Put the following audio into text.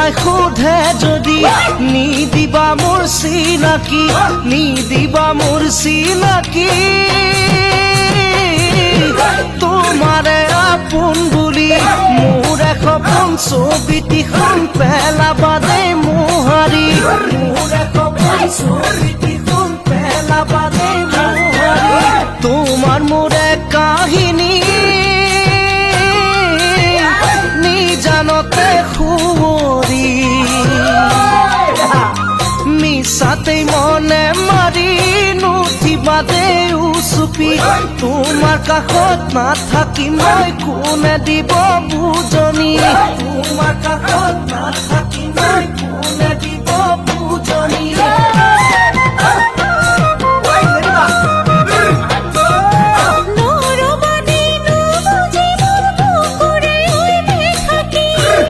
কোনোবাই সোধে যদি নিদিবা মোৰ চিনাকি, নিদিবা মোৰ চিনাকি। তোমাৰে আপোন বুলি মোৰ সপোন ছবিটিখন পেলাবা দেই মোহাৰি, মোৰ সপোন ছবিটিখন পেলাবা দেই মোহাৰি। তোমাৰ মোৰে কাহিনী নিজানতে শুৱৰি, মিছাতেই মনে মাৰি নুঠিবা দেই উচুপি। তোমাৰ কাষত নাথাকি মই কোনে দিব বুজনি,